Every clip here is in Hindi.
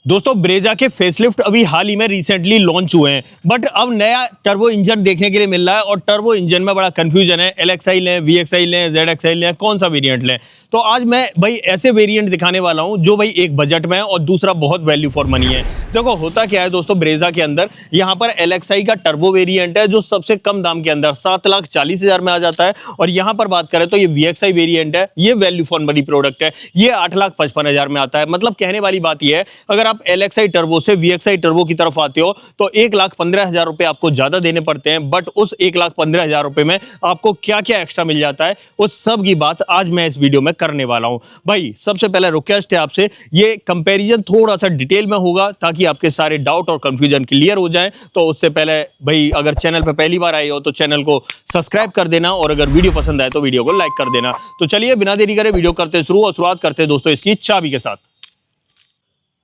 दोस्तों ब्रेजा के फेसलिफ्ट अभी हाल ही में रिसेंटली लॉन्च हुए हैं, बट अब नया टर्बो इंजन देखने के लिए मिल रहा है और टर्बो इंजन में बड़ा कंफ्यूजन है। LXI लें, VXI लें, ZXI लें, कौन सा वेरिएंट लें? तो आज मैं भाई ऐसे वेरिएंट दिखाने वाला हूं जो भाई एक बजट में है और दूसरा बहुत वैल्यू फॉर मनी है। देखो होता क्या है दोस्तों, ब्रेजा के अंदर यहाँ पर LXI का टर्बो वेरिएंट है जो सबसे कम दाम के अंदर 7,40,000 में आ जाता है, और यहाँ पर बात करें तो ये VXI वेरिएंट है, ये वैल्यू फॉर मनी प्रोडक्ट है, ये 8,55,000 में आता है। मतलब कहने वाली बात यह है, अगर आप LXI टर्बो से VXI टर्बो की तरफ आते हो तो 1,15,000 रुपए आपको ज्यादा देने पड़ते हैं, बट उस 1,15,000 रुपए में आपको क्या क्या एक्स्ट्रा मिल जाता है उस सब की बात आज मैं इस वीडियो में करने वाला हूं। भाई सबसे पहले रिक्वेस्ट है आपसे, ये कंपैरिजन थोड़ा सा डिटेल में होगा ताकि आपके सारे डाउट और कंफ्यूजन क्लियर हो जाए। तो उससे पहले भाई अगर चैनल पर पहली बार आए हो तो चैनल को सब्सक्राइब कर देना, और अगर वीडियो पसंद आए तो वीडियो को लाइक कर देना। तो चलिए बिना देरी करे वीडियो करते शुरू, और शुरुआत करते हैं दोस्तों इसकी चाबी के साथ।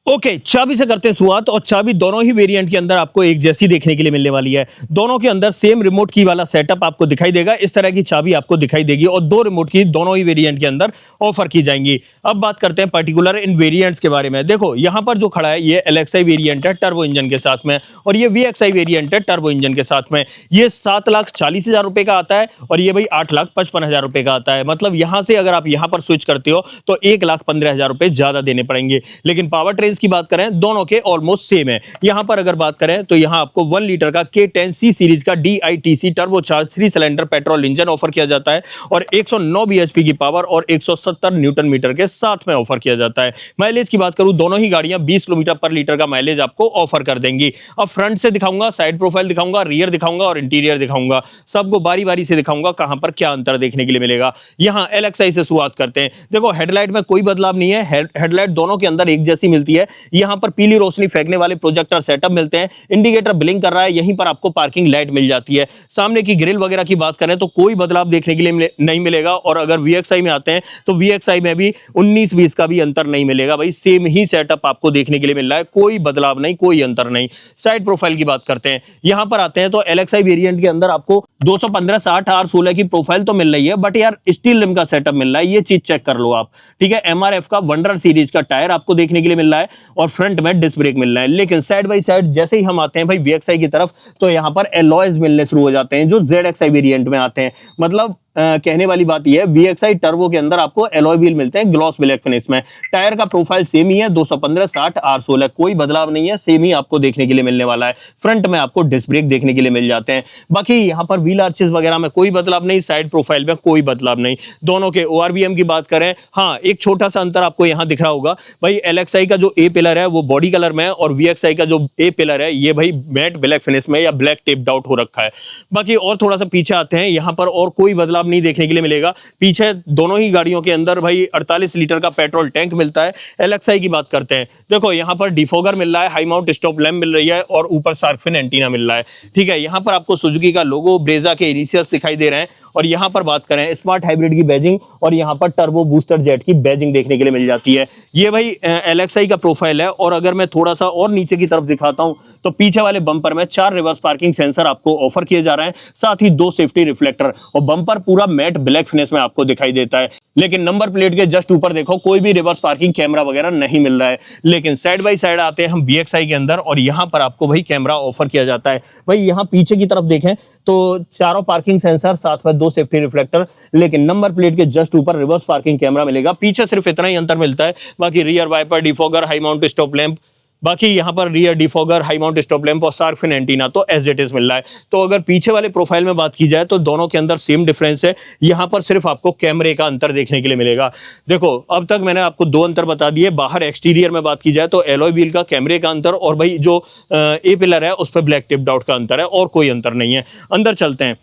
ओके, चाबी से करते हैं शुरुआत, और चाबी दोनों ही वेरिएंट के अंदर आपको एक जैसी देखने के लिए मिलने वाली है। दोनों के अंदर सेम रिमोट की वाला सेटअप आपको दिखाई देगा, इस तरह की चाबी आपको दिखाई देगी, और दो रिमोट की दोनों ही वेरिएंट के अंदर ऑफर की जाएंगी। अब बात करते हैं पर्टिकुलर इन वेरिएंट्स के बारे में। देखो यहां पर जो खड़ा है ये LXI वेरिएंट है टर्बो इंजन के साथ में, और ये VXI वेरिएंट है टर्बो इंजन के साथ में। ये 7,40,000 रुपए का आता है और ये भाई 8,55,000 रुपए का आता है। मतलब यहां से अगर आप यहां पर स्विच करते हो तो 1,15,000 रुपए ज्यादा देने पड़ेंगे। लेकिन पावर ट्रेन की बात करें दोनों के ऑलमोस्ट सेम है। यहां पर अगर बात करें तो यहां आपको 1 लीटर का K10C सीरीज का DITC turbocharge 3 cylinder petrol engine offer किया जाता है, और 109 bhp की पावर और 170 न्यूटन मीटर के साथ में ऑफर किया जाता है। माइलेज की बात करूं, दोनों ही गाड़ियां 20 किलोमीटर पर लीटर का माइलेज आपको ऑफर कर देंगी। अब फ्रंट से दिखाऊंगा, साइड प्रोफाइल दिखाऊंगा, रियर दिखाऊंगा और इंटीरियर दिखाऊंगा। सबको बारी बारी से दिखाऊंगा कहां पर क्या अंतर देखने के लिए मिलेगा। यहां LXI से शुरुआत करते हैं। देखो हेडलाइट में कोई बदलाव नहीं है, हेडलाइट दोनों के अंदर एक जैसी मिलती है। यहां पर पीली रोशनी फेंकने वाले प्रोजेक्टर सेटअप मिलते हैं, इंडिकेटर ब्लिंक कर रहा है, यहीं पर आपको पार्किंग लाइट मिल जाती है। सामने की ग्रिल वगैरह की बात करें तो कोई बदलाव देखने के लिए नहीं मिलेगा, और अगर VXI में आते हैं तो VXI में भी 19-20 का भी अंतर नहीं मिलेगा। भाई सेम ही सेटअप आपको देखने के लिए मिल रहा है, कोई बदलाव नहीं, कोई अंतर नहीं। साइड प्रोफाइल की बात करते हैं, यहां पर आते हैं तो LXI वेरिएंट के अंदर आपको 215, 60, R16 की प्रोफाइल तो मिल रही है, बट यार स्टील रिम का सेटअप मिल रहा है, ये चीज चेक कर लो आप। ठीक है, MRF का वंडर सीरीज का टायर आपको देखने के लिए मिल रहा है, और फ्रंट में डिस्क ब्रेक मिल रहा है। लेकिन साइड बाय साइड जैसे ही हम आते हैं भाई VXI की तरफ तो यहां पर एलॉयज मिलने शुरू हो जाते हैं जो ZXI वेरिएंट में आते हैं। मतलब कहने वाली बात यह है, VXI टर्बो के अंदर आपको एलॉय व्हील मिलते हैं ग्लॉस ब्लैक फिनिश में। टायर का प्रोफाइल सेम ही है, 215, 60, R16, कोई बदलाव नहीं है, सेम ही आपको देखने के लिए मिलने वाला है। फ्रंट में आपको डिस्क ब्रेक देखने के लिए मिल जाते हैं। बाकी यहाँ पर व्हील आर्चेस वगैरह में कोई बदलाव नहीं, साइड प्रोफाइल में कोई बदलाव नहीं। दोनों के ORVM की बात करें, हाँ एक छोटा सा अंतर आपको यहाँ दिख रहा होगा भाई, LXI का जो A पिलर है वो बॉडी कलर में है, और VXI का जो A पिलर है ये भाई मैट ब्लैक फिनिश में या ब्लैक टेप्ड आउट हो रखा है। बाकी और थोड़ा सा पीछे आते हैं, यहाँ पर और कोई बदलाव नहीं देखने के लिए मिलेगा। पीछे दोनों ही गाड़ियों के अंदर भाई 48 लीटर का पेट्रोल टैंक मिलता है। LXI की बात करते हैं, देखो यहां पर डिफोगर मिल रहा है, हाई माउंट स्टॉप लैंप मिल रही है, और ऊपर शार्क फिन एंटीना मिल रहा है। ठीक है, यहां पर आपको सुजुकी का लोगो, ब्रेजा के इनिशियल्स दिखाई दे रहे हैं, और यहां पर बात करें स्मार्ट हाइब्रिड की बैजिंग, और यहां पर टर्बो बूस्टर जेट की बैजिंग देखने के लिए मिल जाती है। ये भाई LXI का प्रोफाइल है। और अगर मैं थोड़ा सा और नीचे की तरफ दिखाता हूं तो पीछे वाले बम्पर में 4 रिवर्स पार्किंग सेंसर आपको ऑफर किए जा रहे हैं, साथ ही 2 सेफ्टी रिफ्लेक्टर, और बम्पर पूरा मैट ब्लैक फिनिश में आपको दिखाई देता है। लेकिन नंबर प्लेट के जस्ट ऊपर देखो कोई भी रिवर्स पार्किंग कैमरा वगैरह नहीं मिल रहा है। लेकिन साइड बाय साइड आते हैं हम VXI के अंदर, और यहां पर आपको भाई कैमरा ऑफर किया जाता है। भाई यहां पीछे की तरफ देखें तो चारों पार्किंग सेंसर, साथ में 2 सेफ्टी रिफ्लेक्टर, लेकिन नंबर प्लेट के जस्ट ऊपर रिवर्स पार्किंग कैमरा मिलेगा। पीछे सिर्फ इतना ही अंतर मिलता है, बाकी rear wiper, defogger, high mount stop lamp, बाकी यहां पर rear defogger, high mount stop lamp और शार्क फिन एंटीना तो एज इट इज मिल रहा है। तो अगर पीछे वाले प्रोफाइल में बात की जाए तो दोनों के अंदर सेम डिफरेंस है, यहां पर सिर्फ आपको कैमरे का अंतर देखने के लिए मिलेगा। देखो अब तक मैंने आपको 2 अंतर बता दिए। बाहर एक्सटीरियर में बात की जाए तो एलॉय व्हील का, कैमरे का अंतर, और भाई जो A पिलर है उस पर ब्लैक टिप्ड आउट का अंतर है, और कोई अंतर नहीं है। अंदर चलते हैं।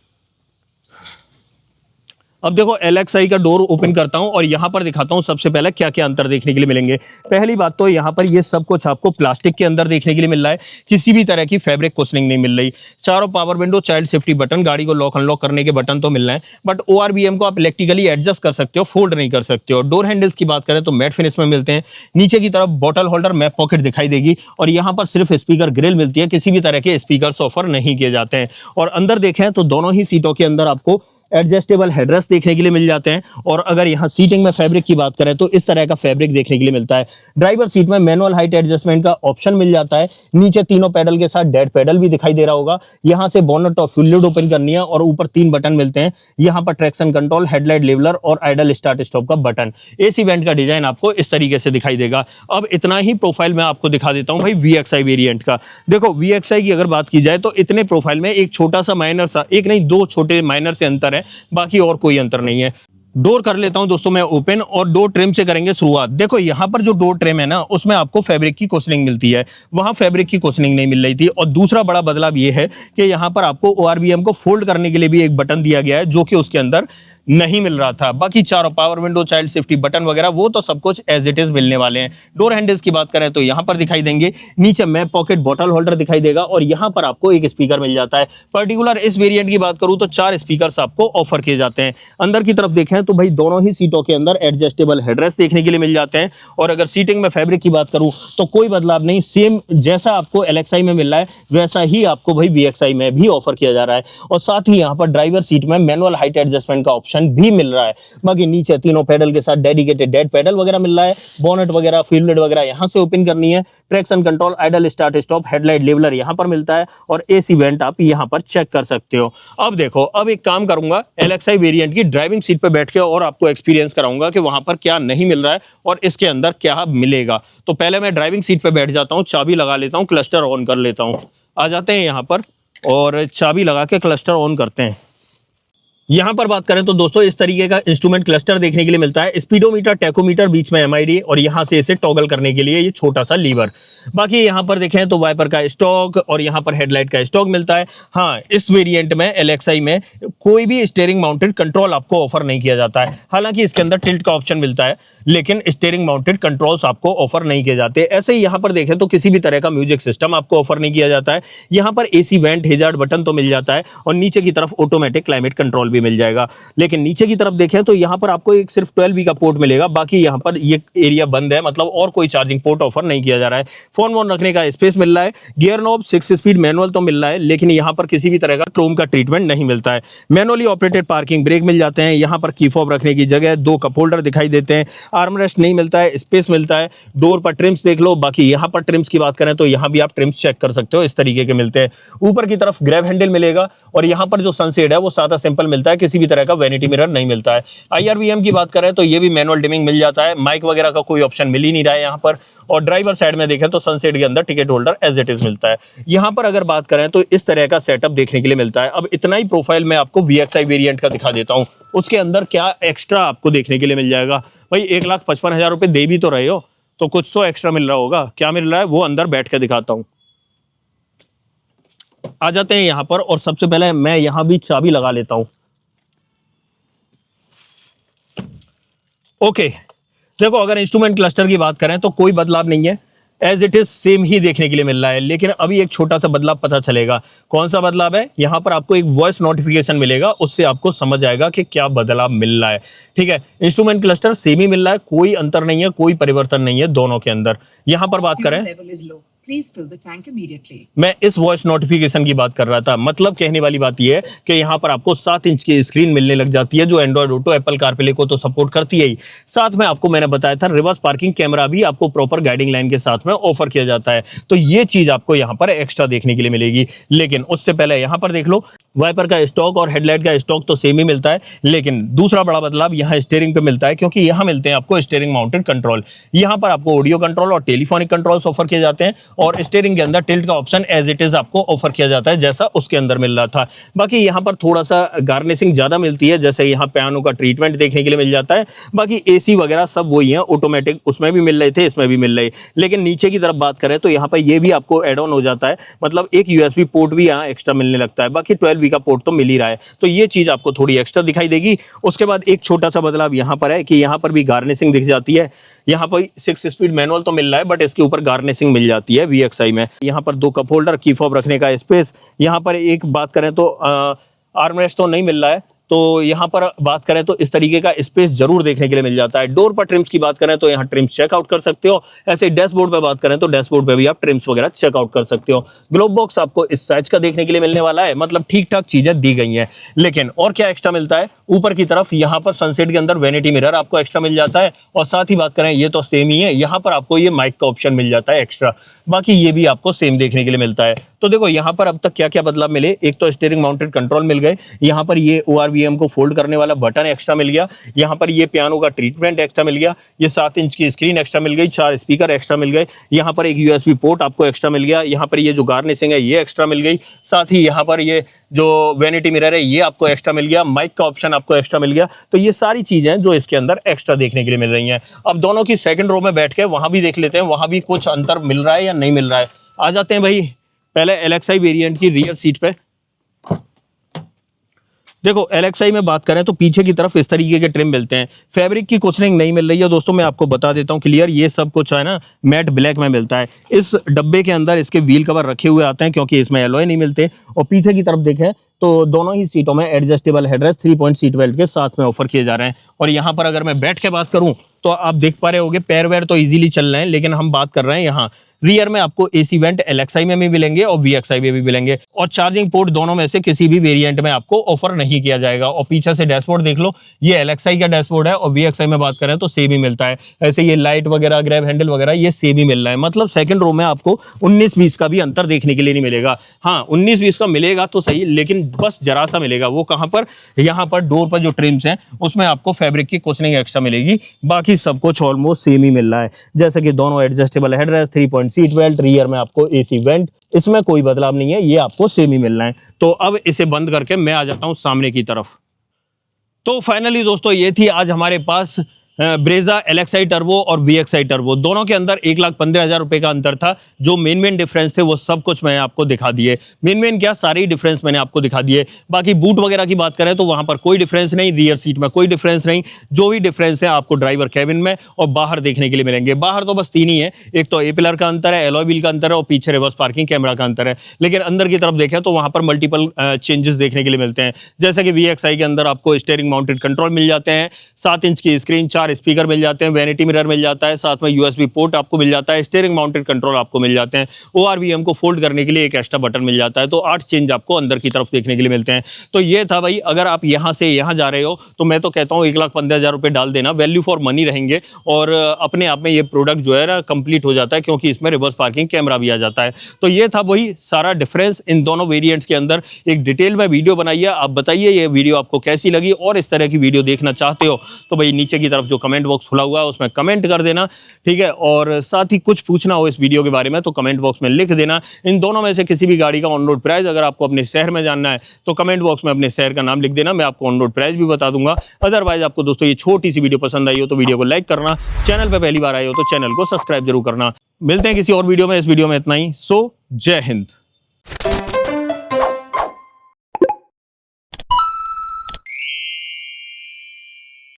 अब देखो LXI का डोर ओपन करता हूं और यहां पर दिखाता हूं सबसे पहले क्या क्या अंतर देखने के लिए मिलेंगे। पहली बात तो यहां पर ये सब कुछ आपको प्लास्टिक के अंदर देखने के लिए मिल रहा है, किसी भी तरह की फैब्रिक कुशनिंग नहीं मिल रही। चारों power window, child safety button, गाड़ी को लॉक अनलॉक करने के बटन तो मिल रहे हैं, बट ORVM को आप इलेक्ट्रिकली एडजस्ट कर सकते हो, फोल्ड नहीं कर सकते हो। डोर हैंडल्स की बात करें तो मैट फिनिश में मिलते हैं। नीचे की तरफ बॉटल होल्डर, मैप पॉकेट दिखाई देगी, और यहाँ पर सिर्फ स्पीकर ग्रिल मिलती है, किसी भी तरह के स्पीकर ऑफर नहीं किए जाते हैं। और अंदर देखें तो दोनों ही सीटों के अंदर आपको एडजस्टेबल हेडरेस्ट देखने के लिए मिल जाते हैं। और अगर यहाँ सीटिंग में फैब्रिक की बात करें तो इस तरह का फैब्रिक देखने के लिए मिलता है। ड्राइवर सीट में मैनुअल हाइट एडजस्टमेंट का ऑप्शन मिल जाता है। नीचे तीनों पैडल के साथ डेड पैडल भी दिखाई दे रहा होगा। यहाँ से बोनट और फ्यूल लिड ओपन करनी है और ऊपर 3 बटन मिलते हैं। यहाँ पर ट्रैक्शन कंट्रोल, हेडलाइट लेवलर और आइडल स्टार्ट स्टॉप का बटन। एसी वेंट का डिजाइन आपको इस तरीके से दिखाई देगा। अब इतना ही प्रोफाइल मैं आपको दिखा देता हूं भाई VXI वेरिएंट का। देखो VXI की अगर बात की जाए तो इतने प्रोफाइल में एक छोटा सा माइनर सा, एक नहीं 2 छोटे माइनर से अंतर है, बाकी और कोई अंतर नहीं है। डोर कर लेता हूं दोस्तों मैं ओपन और डोर ट्रिम से करेंगे शुरुआत। देखो यहाँ पर जो डोर ट्रिम है ना, उसमें आपको फैब्रिक की कुशनिंग मिलती है, वहां फैब्रिक की कुशनिंग नहीं मिल रही थी। और दूसरा बड़ा बदलाव ये है कि यहाँ पर आपको ORVM को फोल्ड करने के लिए भी एक बटन दिया गया है, जो कि उसके अंदर नहीं मिल रहा था। बाकी चारों power window, child safety button वगैरह वो तो सब कुछ एज इट इज मिलने वाले हैं। डोर हैंडल्स की बात करें तो यहाँ पर दिखाई देंगे, नीचे मैप पॉकेट बॉटल होल्डर दिखाई देगा और यहाँ पर आपको एक स्पीकर मिल जाता है। पर्टिकुलर इस वेरिएंट की बात करूं तो 4 स्पीकर्स आपको ऑफर किए जाते हैं। अंदर की तरफ देखें तो भाई दोनों ही सीटों के अंदर एडजस्टेबल हेडरेस्ट देखने के लिए मिल जाते हैं। और अगर सीटिंग में फैब्रिक की बात करूं तो कोई बदलाव नहीं, सेम जैसा आपको LXI में मिल रहा है वैसा ही आपको भाई VXI में भी ऑफर किया जा रहा है। और साथ ही यहाँ पर ड्राइवर सीट में मैनुअल हाइट एडजस्टमेंट का ऑप्शन भी मिल रहा है। बाकी नीचे तीनों पैडल के साथ डेडिकेटेड डेड पैडल वगैरह मिल रहा है। बोनेट वगैरह, फ्यूल लिड वगैरह यहां से ओपन करनी है। Traction control, idol start stop, headlight leveller यहां पर मिलता है और एसी वेंट आप यहां पर चेक कर सकते हो। अब देखो, अब एक काम करूंगा, LXI वेरिएंट की ड्राइविंग सीट पे बैठ के और आपको एक्सपीरियंस कराऊंगा कि वहां पर क्या नहीं मिल रहा है और इसके अंदर क्या मिलेगा। तो पहले मैं ड्राइविंग सीट पे बैठ जाता हूं, चाबी लगा लेता हूं, क्लस्टर ऑन कर लेता हूं। आ जाते हैं यहां पर और चाबी लगा के क्लस्टर ऑन करते हैं। यहां पर बात करें तो दोस्तों इस तरीके का इंस्ट्रूमेंट क्लस्टर देखने के लिए मिलता है। स्पीडोमीटर, टैकोमीटर, बीच में MID और यहां से इसे टॉगल करने के लिए ये छोटा सा लीवर। बाकी यहां पर देखें तो वाइपर का स्टॉक और यहां पर हेडलाइट का स्टॉक मिलता है। हाँ, इस वेरिएंट में LXI में कोई भी स्टीयरिंग माउंटेड कंट्रोल आपको ऑफर नहीं किया जाता है। हालांकि इसके अंदर टिल्ट का ऑप्शन मिलता है, लेकिन स्टीयरिंग माउंटेड कंट्रोल्स आपको ऑफर नहीं किए जाते। ऐसे ही यहां पर देखें तो किसी भी तरह का म्यूजिक सिस्टम आपको ऑफर नहीं किया जाता है। यहां पर एसी वेंट, हैजार्ड बटन तो मिल जाता है और नीचे की तरफ ऑटोमेटिक क्लाइमेट कंट्रोल भी मिल जाएगा। लेकिन नीचे की तरफ देखें तो यहां पर आपको एक सिर्फ 12V का पोर्ट मिलेगा, बाकी यहां पर ये एरिया बंद है, मतलब और कोई चार्जिंग पोर्ट ऑफर नहीं किया जा रहा है। फोन वोन रखने का स्पेस मिल रहा है। गियर नॉब 6 स्पीड मैनुअल तो मिल रहा है, लेकिन यहां पर किसी भी तरह का क्रोम का ट्रीटमेंट नहीं मिलता है। मैनुअली ऑपरेटेड पार्किंग ब्रेक मिल जाते हैं। यहां पर की फॉब रखने की जगह, 2 कप होल्डर दिखाई देते हैं। आर्मरेस्ट नहीं मिलता है, स्पेस मिलता है। डोर पर ट्रिम्स देख लो। बाकी यहां पर ट्रिम्स की बात करें तो यहां भी आप ट्रिम्स चेक कर सकते हो, इस तरीके के मिलते हैं। ऊपर की तरफ ग्रैब हैंडल मिलेगा और यहां पर जो सनसेड है वो सादा सिंपल मिलता है, किसी भी तरह का वैनिटी मिरर नहीं मिलता है। IRVM की बात करें तो ये भी मैनुअल डिमिंग मिल जाता है। माइक वगैरह का कोई ऑप्शन मिल ही नहीं रहा है यहां पर। और ड्राइवर साइड में देखें तो सनसेट के अंदर ticket holder as it is मिलता है। यहां पर अगर बात करें तो इस तरह का सेटअप देखने के लिए मिलता है। अब इतना ही प्रोफाइल मैं आपको VXI वेरिएंट का दिखा देता हूं, उसके अंदर क्या एक्स्ट्रा आपको देखने के लिए मिल जाएगा। भाई 1,55,000 रुपए दे भी तो रहे हो, तो कुछ तो एक्स्ट्रा मिल रहा होगा। क्या मिल रहा है वो अंदर बैठ के दिखाता हूं। आ जाते हैं यहां पर और सबसे पहले मैं यहां भी चाबी लगा लेता हूं। ओके, देखो अगर इंस्ट्रूमेंट क्लस्टर की बात करें तो कोई बदलाव नहीं है, एज इट इज सेम ही देखने के लिए मिल रहा है। लेकिन अभी एक छोटा सा बदलाव पता चलेगा। कौन सा बदलाव है? यहां पर आपको एक वॉइस नोटिफिकेशन मिलेगा, उससे आपको समझ आएगा कि क्या बदलाव मिल रहा है। ठीक है, इंस्ट्रूमेंट क्लस्टर सेम ही मिल रहा है, कोई अंतर नहीं है, कोई परिवर्तन नहीं है दोनों के अंदर। यहां पर बात करें, Please fill the tank immediately. मैं इस वॉइस नोटिफिकेशन की बात कर रहा था। मतलब कहने वाली बात यह है कि यहाँ पर आपको 7 इंच की स्क्रीन मिलने लग जाती है, जो एंड्रॉइड ऑटो, एप्पल कारप्ले को तो सपोर्ट करती है ही। साथ में आपको मैंने बताया था रिवर्स पार्किंग कैमरा भी आपको प्रॉपर गाइडिंग लाइन के साथ में ऑफर किया जाता है। तो ये चीज आपको यहाँ पर एक्स्ट्रा देखने के लिए मिलेगी। लेकिन उससे पहले यहाँ पर देख लो, वाइपर का स्टॉक और हेडलाइट का स्टॉक तो सेम ही मिलता है, लेकिन दूसरा बड़ा बदलाव यहाँ स्टीयरिंग पे मिलता है, क्योंकि यहाँ मिलते हैं आपको स्टीयरिंग माउंटेड कंट्रोल। यहाँ पर आपको ऑडियो कंट्रोल और टेलीफोनिक कंट्रोल्स ऑफर किए जाते हैं और स्टीयरिंग के अंदर टिल्ट का ऑप्शन एज इट इज आपको ऑफर किया जाता है, जैसा उसके अंदर मिल रहा था। बाकी यहाँ पर थोड़ा सा गार्निशिंग ज्यादा मिलती है, जैसे यहाँ पियानो का ट्रीटमेंट देखने के लिए मिल जाता है। बाकी एसी वगैरह सब वही है, ऑटोमेटिक उसमें भी मिल रहे थे, इसमें भी मिल रहे। लेकिन नीचे की तरफ बात करें तो यहाँ पर ये भी आपको एड ऑन हो जाता है, मतलब एक USB पोर्ट भी यहाँ एक्स्ट्रा मिलने लगता है। बाकी 12V का पोर्ट तो मिल ही रहा है, तो ये चीज आपको थोड़ी एक्स्ट्रा दिखाई देगी। उसके बाद एक छोटा सा बदलाव यहाँ पर है कि यहाँ पर भी गार्निशिंग दिख जाती है। यहाँ पर 6 स्पीड मैनुअल तो मिल रहा है, बट इसके ऊपर गार्निशिंग मिल जाती है VXI में। यहाँ पर 2 कप होल्डर, की फॉब रखने का स्पेस। यहाँ पर एक बात करें तो आर्मरेस्ट तो नहीं मिल रहा है, तो यहाँ पर बात करें तो इस तरीके का स्पेस जरूर देखने के लिए मिल जाता है। डोर पर ट्रिम्स की बात करें तो यहाँ ट्रिम्स चेकआउट कर सकते हो। ऐसे डैशबोर्ड पे बात करें तो डैशबोर्ड पे भी आप ट्रिम्स वगैरह चेकआउट कर सकते हो। ग्लोब बॉक्स आपको इस साइज का देखने के लिए मिलने वाला है, मतलब ठीक ठाक चीजें दी गई हैं। लेकिन और क्या एक्स्ट्रा मिलता है, ऊपर की तरफ यहाँ पर सनसेट के अंदर वैनिटी मिरर आपको एक्स्ट्रा मिल जाता है, और साथ ही बात करें ये तो सेम ही है, यहाँ पर आपको ये माइक का ऑप्शन मिल जाता है एक्स्ट्रा, बाकी ये भी आपको सेम देखने के लिए मिलता है। तो देखो यहाँ पर अब तक क्या क्या बदलाव मिले, एक तो स्टीयरिंग माउंटेड कंट्रोल मिल गए, यहाँ पर ये ORVM को फोल्ड करने वाला बटन एक्स्ट्रा मिल गया, यहाँ पर ये पियानो का ट्रीटमेंट एक्स्ट्रा मिल गया, ये 7 इंच की स्क्रीन एक्स्ट्रा मिल गई, 4 स्पीकर एक्स्ट्रा मिल गए, यहाँ पर एक USB पोर्ट आपको एक्स्ट्रा मिल गया, यहाँ पर ये जो गार्निशिंग है ये एक्स्ट्रा मिल गई, साथ ही यहाँ पर ये जो वैनिटी मिरर है ये आपको एक्स्ट्रा मिल गया, माइक का ऑप्शन आपको एक्स्ट्रा मिल गया। तो ये सारी चीजें जो इसके अंदर एक्स्ट्रा देखने के लिए मिल रही हैं। अब दोनों की सेकंड रो में बैठ के वहां भी देख लेते हैं, वहां भी कुछ अंतर मिल रहा है या नहीं मिल रहा है। आ जाते हैं भाई पहले LXI वेरिएंट की रियर सीट पे। देखो LXI में बात करें तो पीछे की तरफ इस तरीके के ट्रिम मिलते हैं, फैब्रिक की कुशनिंग नहीं मिल रही है दोस्तों, मैं आपको बता देता हूं क्लियर, ये सब कुछ है ना मैट ब्लैक में मिलता है। इस डब्बे के अंदर इसके व्हील कवर रखे हुए आते हैं क्योंकि इसमें एलॉय नहीं मिलते। और पीछे की तरफ देखें तो दोनों ही सीटों में adjustable headrest 3 point seat belt के साथ में ऑफर किए जा रहे हैं। और यहाँ पर अगर मैं बैठ के बात करूं तो आप देख पा रहे होंगे पैर वैर तो इजीली चल रहे हैं, लेकिन हम बात कर रहे हैं यहाँ रियर में आपको AC वेंट LXI में भी मिलेंगे और VXI में भी मिलेंगे, और चार्जिंग पोर्ट दोनों में से किसी भी वेरिएंट में आपको ऑफर नहीं किया जाएगा। और पीछे से डैशबोर्ड देख लो, ये LXI का डैशबोर्ड है, और VXI में बात करें तो सेम ही मिलता है। ऐसे ये लाइट वगैरह ग्रैब हैंडल वगैरह ये सेम ही मिल रहा है, मतलब सेकंड रो में आपको 19-20 का भी अंतर देखने के लिए नहीं मिलेगा। हाँ 19-20 का मिलेगा तो सही, लेकिन बस जरा सा मिलेगा। वो कहां पर, यहाँ पर डोर पर जो ट्रिम्स हैं उसमें आपको फैब्रिक की कुशनिंग एक्स्ट्रा मिलेगी, बाकी सब कुछ ऑलमोस्ट सेम ही मिल रहा है। जैसे कि दोनों adjustable headrest, 3 point seat belt, rear में आपको AC वेंट, इसमें कोई बदलाव नहीं है, ये आपको सेम ही मिल रहा है। तो अब इसे बंद करके मैं आ जाता हूं सामने की तरफ। तो फाइनली दोस्तों ये थी आज हमारे पास ब्रेजा LXI टर्बो और VXI टर्बो, दोनों के अंदर 1,15,000 रुपए का अंतर था। जो मेन डिफरेंस थे वो सब कुछ मैंने आपको दिखा दिए, मेन क्या सारे ही डिफरेंस मैंने आपको दिखा दिए। बाकी बूट वगैरह की बात करें तो वहां पर कोई डिफरेंस नहीं, रियर सीट में कोई डिफरेंस नहीं, जो भी डिफरेंस है आपको ड्राइवर कैबिन में और बाहर देखने के लिए मिलेंगे। बाहर तो बस 3 ही है, एक तो A पिलर का अंतर है, एलॉय व्हील का अंतर है, और पीछे रिवर्स पार्किंग कैमरा का अंतर है। लेकिन अंदर की तरफ देखें तो वहां पर मल्टीपल चेंजेस देखने के लिए मिलते हैं, जैसे कि VXI के अंदर आपको स्टीयरिंग माउंटेड कंट्रोल मिल जाते हैं, 7 इंच की स्क्रीन, 4 स्पीकर मिल जाते हैं, वैनिटी मिरर मिल जाता है, साथ में USB पोर्ट आपको मिल जाता है, स्टीयरिंग माउंटेड कंट्रोल आपको मिल जाते हैं, ORVM को फोल्ड करने के लिए एक एक्स्ट्रा बटन मिल जाता है। तो 8 चेंज आपको अंदर की तरफ देखने के लिए मिलते हैं। तो ये था भाई, अगर आप यहां से यहां जा रहे हो तो मैं तो कहता हूं 1,15,000 रुपए डाल देना, वैल्यू फॉर मनी रहेंगे, और अपने आप में ये प्रोडक्ट जो है ना कंप्लीट हो जाता है, क्योंकि इसमें रिवर्स पार्किंग कैमरा भी आ जाता है। तो ये था वही सारा डिफरेंस इन दोनों वेरिएंट्स के अंदर। एक डिटेल में वीडियो बनाई है, आप बताइए ये वीडियो आपको कैसी लगी, और इस तरह की वीडियो देखना चाहते हो तो भाई नीचे की तरफ जो कमेंट बॉक्स खुला हुआ है उसमें कमेंट कर देना, ठीक है। और साथ ही कुछ पूछना हो इस वीडियो के बारे में तो कमेंट बॉक्स में लिख देना। इन दोनों में से किसी भी गाड़ी का ऑन रोड प्राइस अगर आपको अपने शहर में जानना है तो कमेंट बॉक्स में अपने शहर का नाम लिख देना, मैं आपको ऑन रोड प्राइस भी बता दूंगा। अदरवाइज आपको दोस्तों ये छोटी सी वीडियो पसंद आई हो तो वीडियो को लाइक करना, चैनल पर पहली बार आए हो तो चैनल को सब्सक्राइब जरूर करना। मिलते हैं किसी और वीडियो में, इस वीडियो में इतना ही। सो जय हिंद।